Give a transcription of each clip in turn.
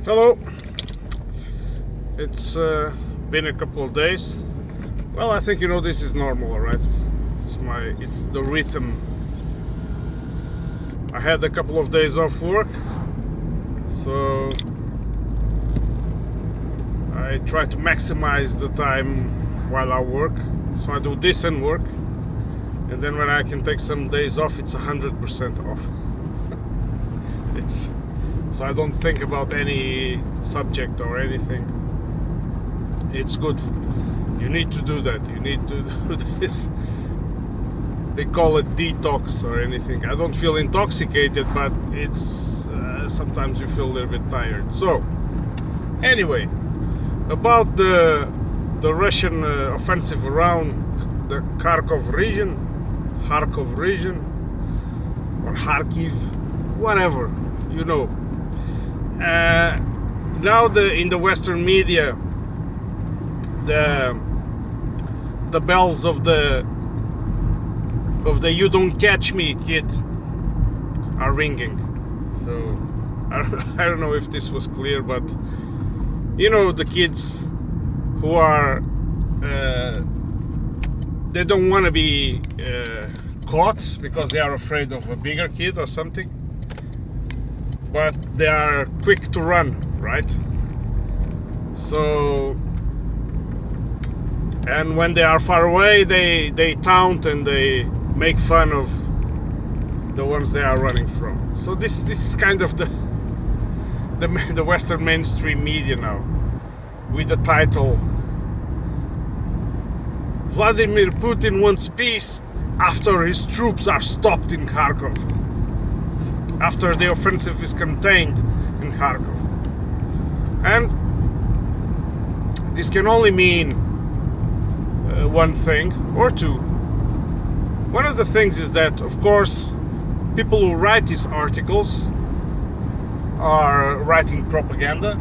Hello. It's been a couple of days. Well, I think this is normal, alright? It's the rhythm. I had a couple of days off work, so I try to maximize the time while I work. So I do this and work, and then when I can take some days off, it's 100% off. So I don't think about any subject or anything. It's good. You need to do that. You need to do this. They call it detox or anything. I don't feel intoxicated, but it's sometimes you feel a little bit tired. So anyway, about the Russian offensive around the Kharkov region, or Kharkiv, whatever, now in the Western media, the bells of the "you don't catch me, kid" are ringing. So I don't know if this was clear, but the kids who are they don't want to be caught because they are afraid of a bigger kid or something, but they are quick to run, right? So, and when they are far away, they taunt and they make fun of the ones they are running from. So this is kind of the Western mainstream media now, with the title "Vladimir Putin wants peace after his troops are stopped in Kharkov, after the offensive is contained in Kharkov." And this can only mean one thing or two. One of the things is that, of course, people who write these articles are writing propaganda.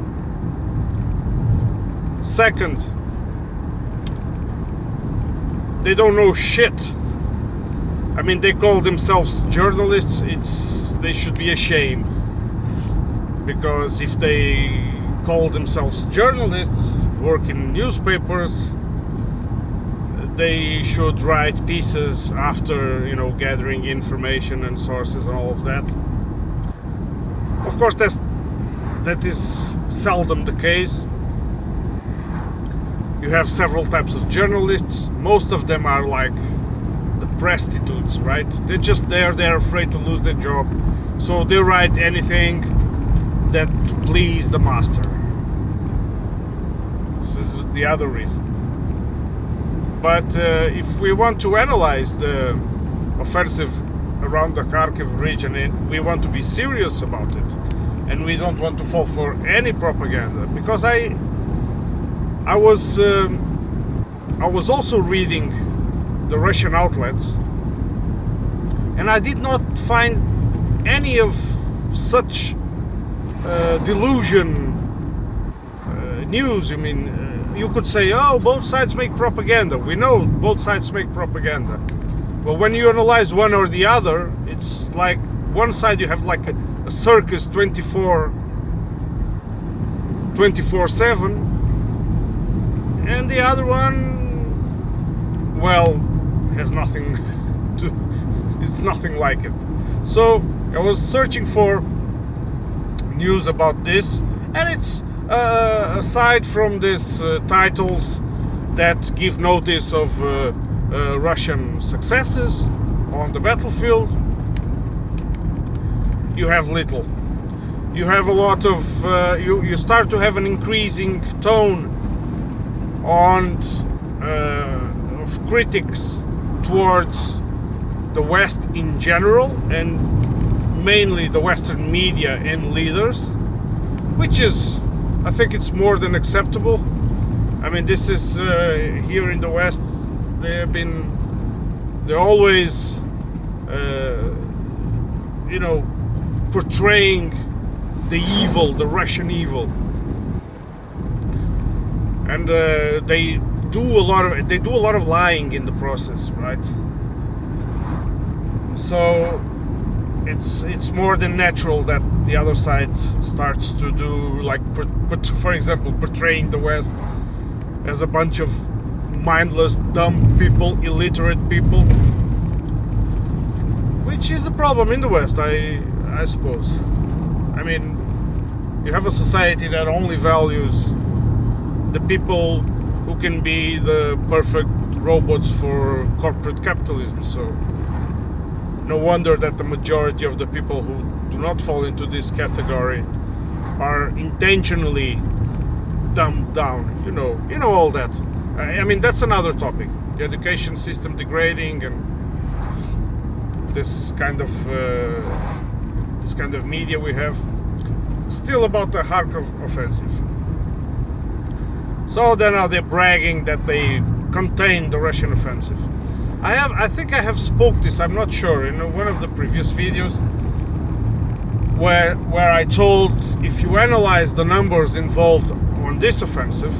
Second, they don't know shit. I mean, they call themselves journalists. They should be ashamed, because if they call themselves journalists, work in newspapers, they should write pieces after gathering information and sources and all of that. Of course, that is seldom the case. You have several types of journalists. Most of them are like the prostitutes, right? They're just there. They're afraid to lose their job, so they write anything that to please the master. This is the other reason. But if we want to analyze the offensive around the Kharkiv region, and we want to be serious about it, and we don't want to fall for any propaganda, because I was also reading the Russian outlets, and I did not find any of such delusion news. I mean, you could say, oh, both sides make propaganda. We know both sides make propaganda. But when you analyze one or the other, it's like one side you have like a circus 24/7, and the other one, well, has nothing to, it's nothing like it. So I was searching for news about this, and it's aside from these titles that give notice of Russian successes on the battlefield, you have little. You have a lot of you start to have an increasing tone of critics towards the West in general, and mainly the Western media and leaders, which is, I think it's more than acceptable. I mean, this is here in the West, they're always portraying the evil, the Russian evil, and they do a lot of lying in the process, right? So it's more than natural that the other side starts to do, like, for example, portraying the West as a bunch of mindless, dumb people, illiterate people, which is a problem in the West, I suppose. I mean, you have a society that only values the people who can be the perfect robots for corporate capitalism. So no wonder that the majority of the people who do not fall into this category are intentionally dumbed down. You know all that. I mean, that's another topic. The education system degrading and this kind of media we have. Still about the Kharkov offensive. So then now they're bragging that they contained the Russian offensive. I think I have spoke this, I'm not sure, in one of the previous videos where I told, if you analyze the numbers involved on this offensive,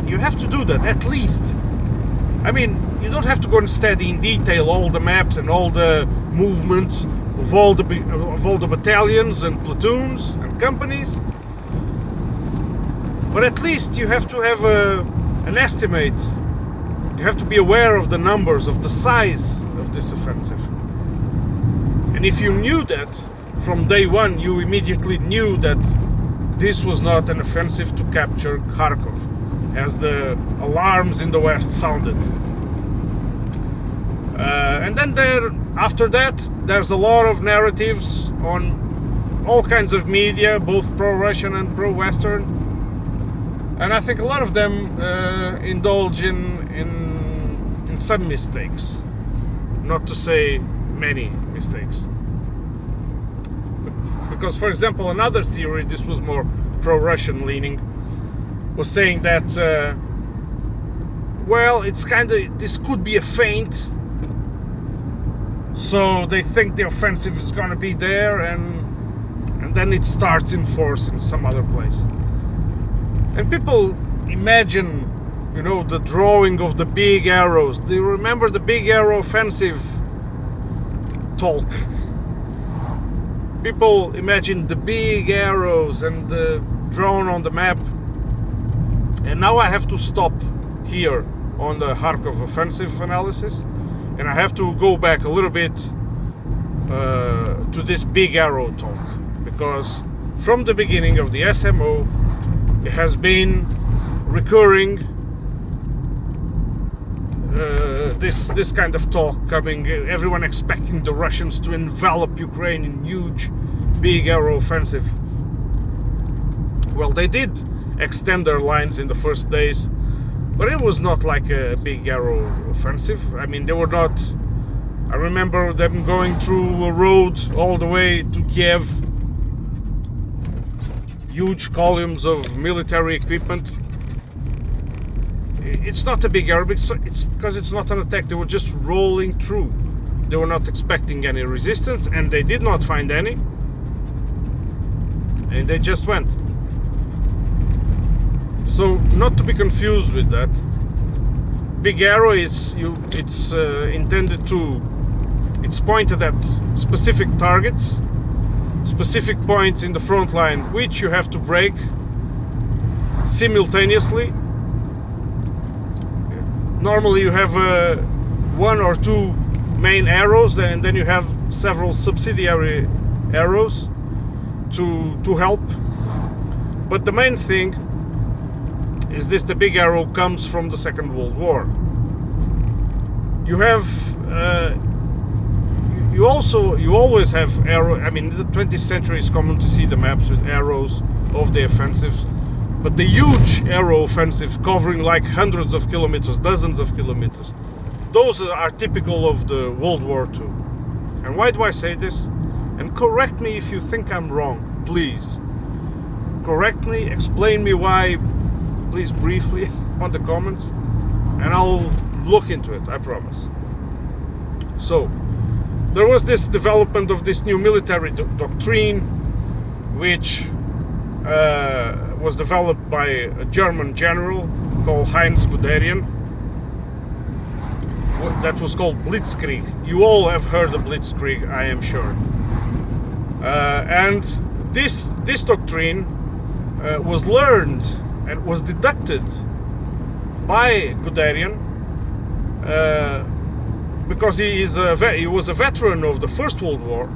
you have to do that, at least. I mean, you don't have to go and study in detail all the maps and all the movements of all the battalions and platoons and companies, but at least you have to have an estimate. You have to be aware of the numbers, of the size of this offensive. And if you knew that from day one, you immediately knew that this was not an offensive to capture Kharkov, as the alarms in the West sounded. And then after that, there's a lot of narratives on all kinds of media, both pro-Russian and pro-Western. And I think a lot of them indulge in some mistakes, not to say many mistakes. Because, for example, another theory, this was more pro-Russian leaning, was saying that, well, it's this could be a feint, so they think the offensive is going to be there, and then it starts in force in some other place. And people imagine, the drawing of the big arrows. Do you remember the big arrow offensive talk? People imagine the big arrows and the drawn on the map. And now I have to stop here on the Kharkov offensive analysis, and I have to go back a little bit to this big arrow talk, because from the beginning of the SMO, it has been recurring this kind of talk coming, everyone expecting the Russians to envelop Ukraine in huge big arrow offensive. Well, they did extend their lines in the first days, but it was not like a big arrow offensive. I mean, they were not. I remember them going through a road all the way to Kiev, huge columns of military equipment. It's not a big arrow, it's because it's not an attack. They were just rolling through. They were not expecting any resistance, and they did not find any, and they just went. So, not to be confused with that, big arrow it's pointed at specific targets, specific points in the front line, which you have to break simultaneously. Normally you have one or two main arrows, and then you have several subsidiary arrows to help. But the main thing is this: the big arrow comes from the Second World War. You have you always have arrow. I mean, in the 20th century it's common to see the maps with arrows of the offensives, but the huge arrow offensive covering like hundreds of kilometers, dozens of kilometers, those are typical of the World War II. And why do I say this? And correct me if you think I'm wrong, please. Correct me, explain me why, please, briefly on the comments, and I'll look into it, I promise. So, there was this development of this new military doctrine, which was developed by a German general called Heinz Guderian. That was called Blitzkrieg. You all have heard of Blitzkrieg, I am sure. And this doctrine was learned and was deducted by Guderian because he was a veteran of the First World War,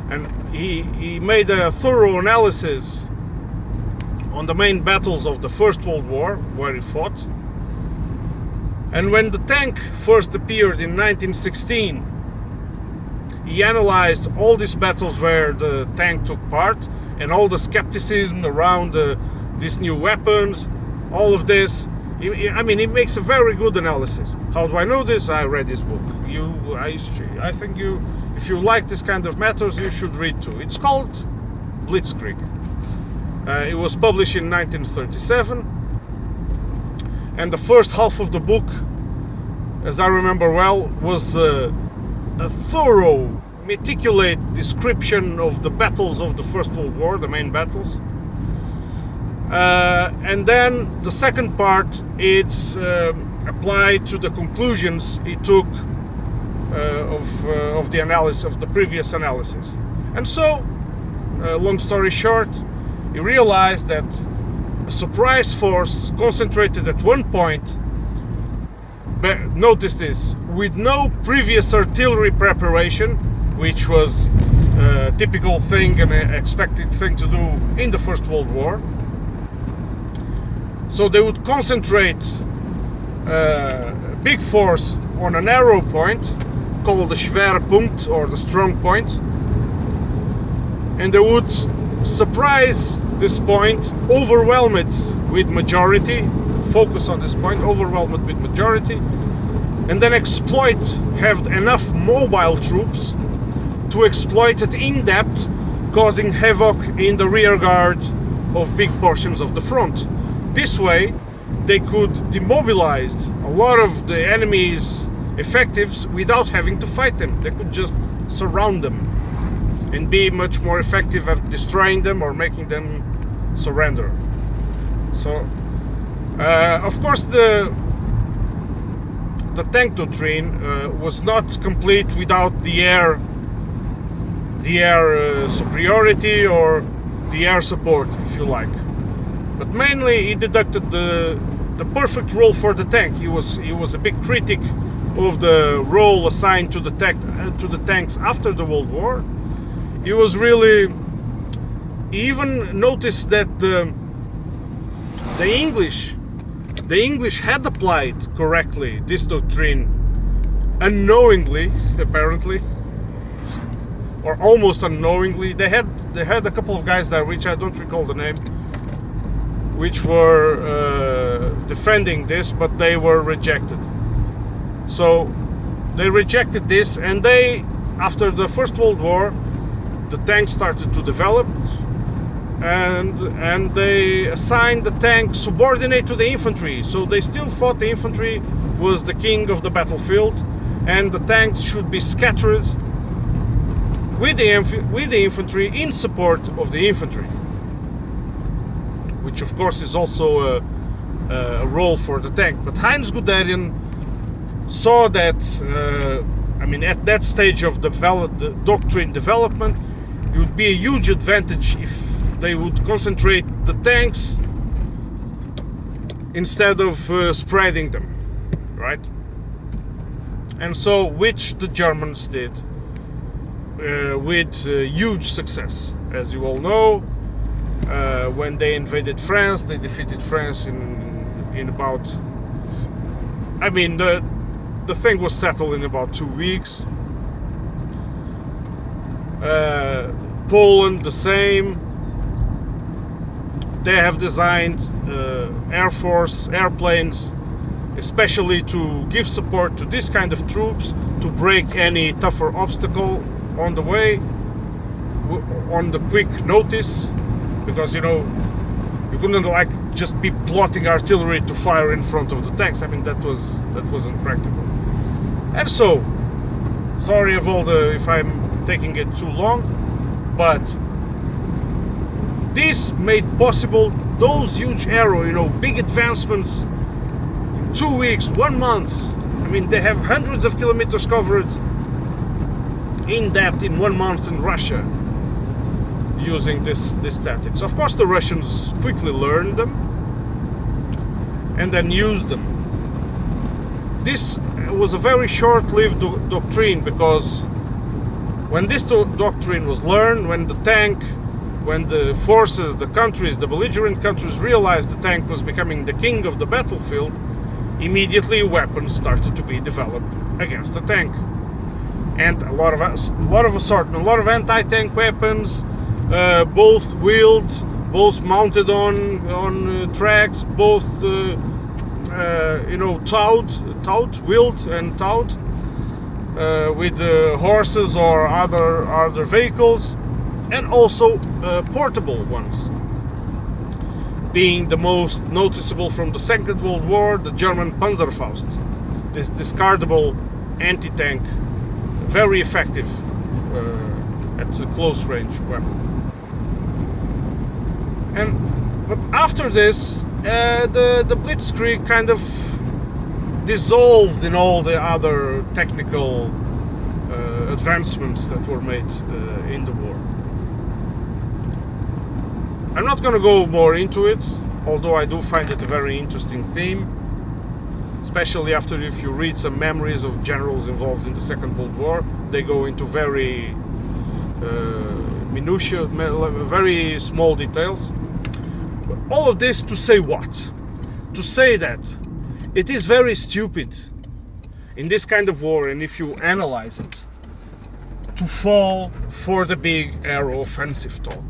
and he made a thorough analysis on the main battles of the First World War where he fought. And when the tank first appeared in 1916, he analyzed all these battles where the tank took part and all the skepticism around these new weapons, all of this. I mean, he makes a very good analysis. How do I know this? I read his book. I think if you like this kind of matters, you should read too. It's called Blitzkrieg. It was published in 1937, and the first half of the book, as I remember well, was a thorough, meticulous description of the battles of the First World War, the main battles. And then the second part, it's applied to the conclusions he took of the analysis, of the previous analysis. And so, long story short, he realized that a surprise force concentrated at one point, notice this, with no previous artillery preparation, which was a typical thing and an expected thing to do in the First World War. So they would concentrate a big force on a narrow point called the schwere Punkt, or the strong point, and they would surprise this point, overwhelm it with majority, focus on this point, overwhelm it with majority, and then have enough mobile troops to exploit it in depth, causing havoc in the rear guard of big portions of the front. This way, they could demobilize a lot of the enemy's effectives without having to fight them. They could just surround them and be much more effective at destroying them or making them surrender. So, of course, the tank doctrine was not complete without the air superiority or the air support, if you like. But mainly, he deducted the perfect role for the tank. He was a big critic of the role assigned to the tanks after the World War. He was really, he even noticed that the English had applied correctly this doctrine unknowingly, apparently, or almost unknowingly. They had a couple of guys there, which I don't recall the name, which were defending this, but they were rejected. So they rejected this, and after the First World War, the tanks started to develop, and they assigned the tank subordinate to the infantry. So they still thought the infantry was the king of the battlefield, and the tanks should be scattered with the infantry in support of the infantry, which of course is also a role for the tank. But Heinz Guderian saw that, at that stage of the doctrine development, it would be a huge advantage if they would concentrate the tanks instead of spreading them, right? And so, which the Germans did with huge success. As you all know, when they invaded France, they defeated France in about, the thing was settled in about 2 weeks. Poland, the same. They have designed Air Force airplanes especially to give support to this kind of troops, to break any tougher obstacle on the way, on the quick notice, because you couldn't just be plotting artillery to fire in front of the tanks. That wasn't practical. And so, sorry if I'm taking it too long, but this made possible those huge big advancements in 2 weeks, 1 month. They have hundreds of kilometers covered in depth in 1 month in Russia. using this tactics. Of course, the Russians quickly learned them and then used them. This was a very short-lived doctrine, because when this doctrine was learned, when the forces, the countries, the belligerent countries realized the tank was becoming the king of the battlefield, immediately weapons started to be developed against the tank. And a lot of assortment, a lot of anti-tank weapons, both wheeled, both mounted on tracks, both wheeled and towed, with horses or other vehicles, and also portable ones. Being the most noticeable from the Second World War, the German Panzerfaust, this discardable anti-tank, very effective at a close range weapon. But after this, the Blitzkrieg kind of dissolved in all the other technical advancements that were made in the war. I'm not going to go more into it, although I do find it a very interesting theme, especially if you read some memories of generals involved in the Second World War. They go into very minutiae, very small details. But all of this to say what? To say that it is very stupid in this kind of war, and if you analyze it, to fall for the big air offensive talk.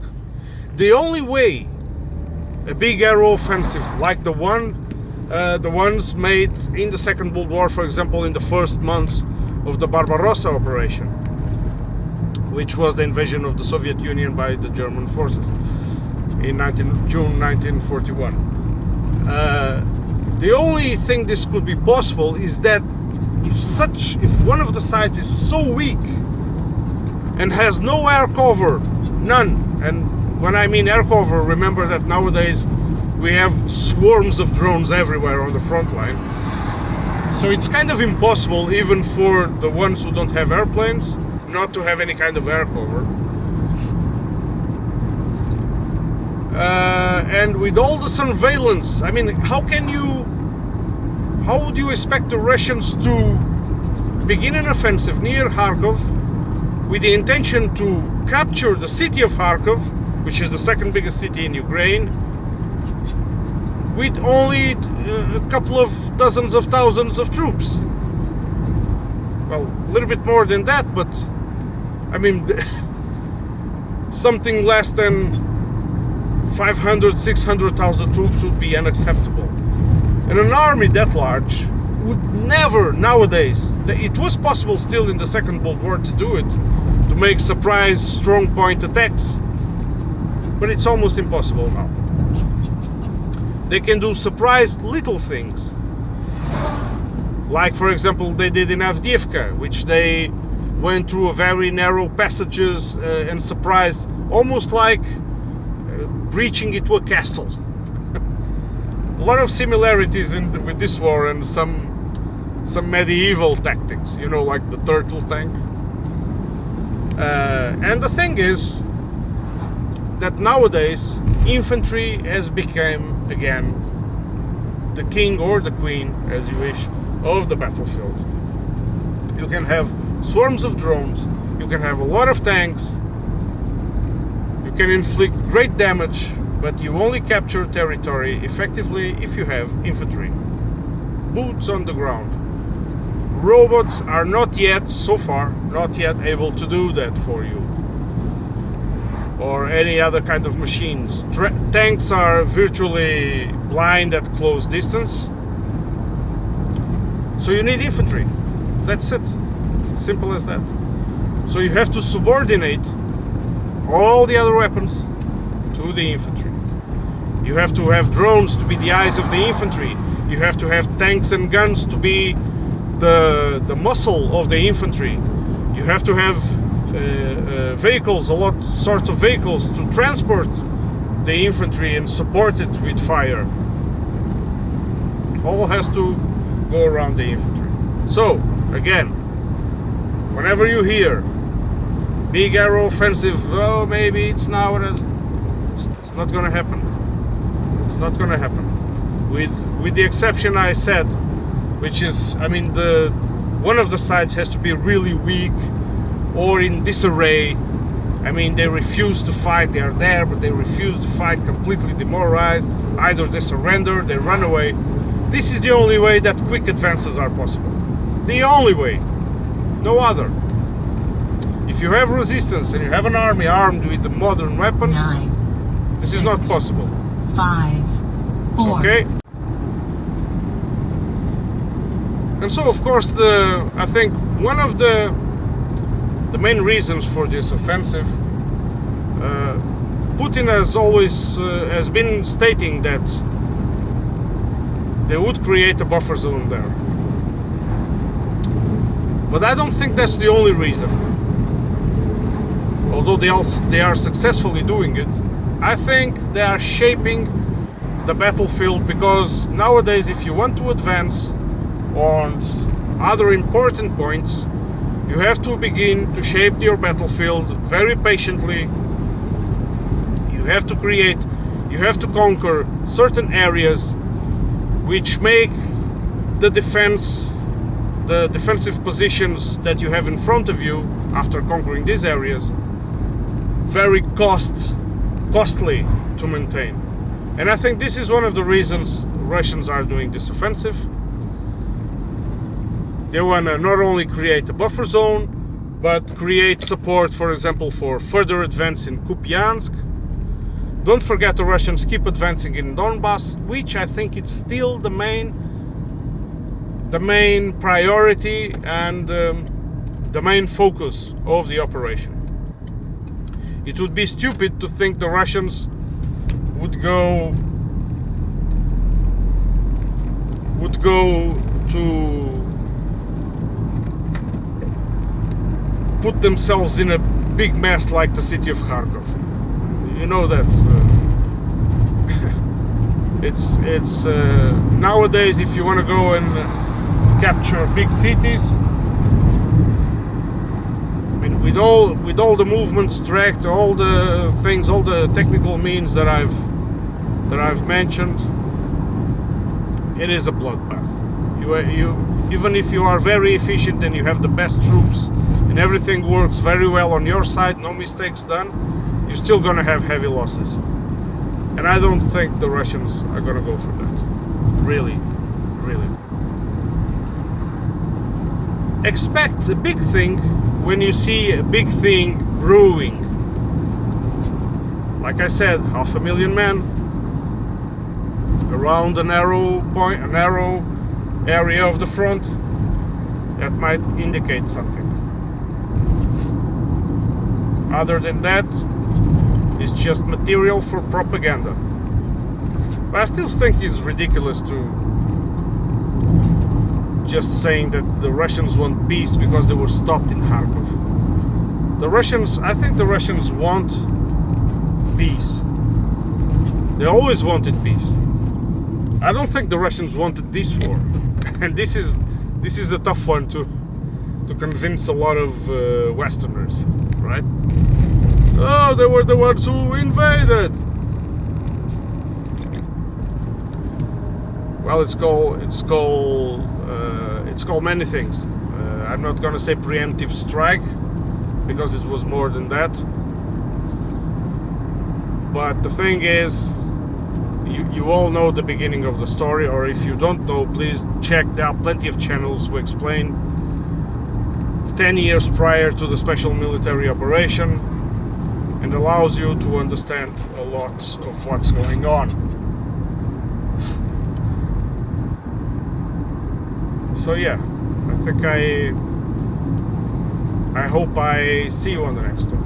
The only way a big air offensive like the ones made in the Second World War, for example, in the first months of the Barbarossa operation, which was the invasion of the Soviet Union by the German forces in June 1941. The only thing this could be possible is that if one of the sides is so weak and has no air cover, none, and when I mean air cover, remember that nowadays we have swarms of drones everywhere on the front line. So it's kind of impossible, even for the ones who don't have airplanes, not to have any kind of air cover. And with all the surveillance, I mean, how would you expect the Russians to begin an offensive near Kharkov with the intention to capture the city of Kharkov, which is the second biggest city in Ukraine, with only a couple of dozens of thousands of troops? Well, a little bit more than that, but I mean, something less than 500, 600,000 troops would be unacceptable. And an army that large would never, nowadays, it was possible still in the Second World War to do it, to make surprise strong point attacks, but it's almost impossible now. They can do surprise little things, like for example they did in Avdiivka, which they went through a very narrow passages and surprised, almost like breaching into a castle. A lot of similarities with this war and some medieval tactics, like the turtle tank. And the thing is that nowadays infantry has become again the king or the queen, as you wish, of the battlefield. You can have swarms of drones, you can have a lot of tanks, you can inflict great damage, but you only capture territory effectively if you have infantry, boots on the ground. Robots are not yet, so far, not yet able to do that for you, or any other kind of machines. Tanks are virtually blind at close distance, so you need infantry. That's it, simple as that. So you have to subordinate all the other weapons to the infantry. You have to have drones to be the eyes of the infantry. You have to have tanks and guns to be the muscle of the infantry. You have to have vehicles, a lot sorts of vehicles to transport the infantry and support it with fire. All has to go around the infantry. So again, whenever you hear big aero offensive. Oh, maybe it's now. It's not gonna happen. It's not gonna happen. With the exception I said, which is, I mean, one of the sides has to be really weak or in disarray. I mean, they refuse to fight. They are there, but they refuse to fight, completely demoralized. Either they surrender, they run away. This is the only way that quick advances are possible. The only way. No other. If you have resistance and you have an army armed with the modern weapons, this is not possible. 5, 4. Okay? And so, of course, I think one of the main reasons for this offensive, Putin has been stating that they would create a buffer zone there. But I don't think that's the only reason. Although they are successfully doing it, I think they are shaping the battlefield, because nowadays if you want to advance on other important points, you have to begin to shape your battlefield very patiently. You have to conquer certain areas which make the defensive positions that you have in front of you after conquering these areas very costly to maintain. And I think this is one of the reasons Russians are doing this offensive. They want to not only create a buffer zone, but create support, for example, for further advance in Kupiansk. Don't forget, the Russians keep advancing in Donbass, which I think it's still the main priority and the main focus of the operation. It would be stupid to think the Russians would go to put themselves in a big mess like the city of Kharkov. You know that it's nowadays, if you want to go and capture big cities, I mean, with all the movements tracked, all the things, all the technical means that I've mentioned, it is a bloodbath. You even if you are very efficient and you have the best troops and everything works very well on your side, no mistakes done, you're still gonna have heavy losses. And I don't think the Russians are gonna go for that. Really. Expect a big thing when you see a big thing brewing. Like I said, 500,000 men around a narrow area of the front. That might indicate something. Other than that, it's just material for propaganda. But I still think it's ridiculous to just saying that the Russians want peace because they were stopped in Kharkov. I think the Russians want peace. They always wanted peace. I don't think the Russians wanted this war. And this is a tough one to convince a lot of Westerners, right? So they were the ones who invaded. Well, it's called many things. I'm not gonna say preemptive strike, because it was more than that. But the thing is, you all know the beginning of the story, or if you don't know, please check. There are plenty of channels who explain 10 years prior to the special military operation, and allows you to understand a lot of what's going on. So yeah, I think I hope I see you on the next one.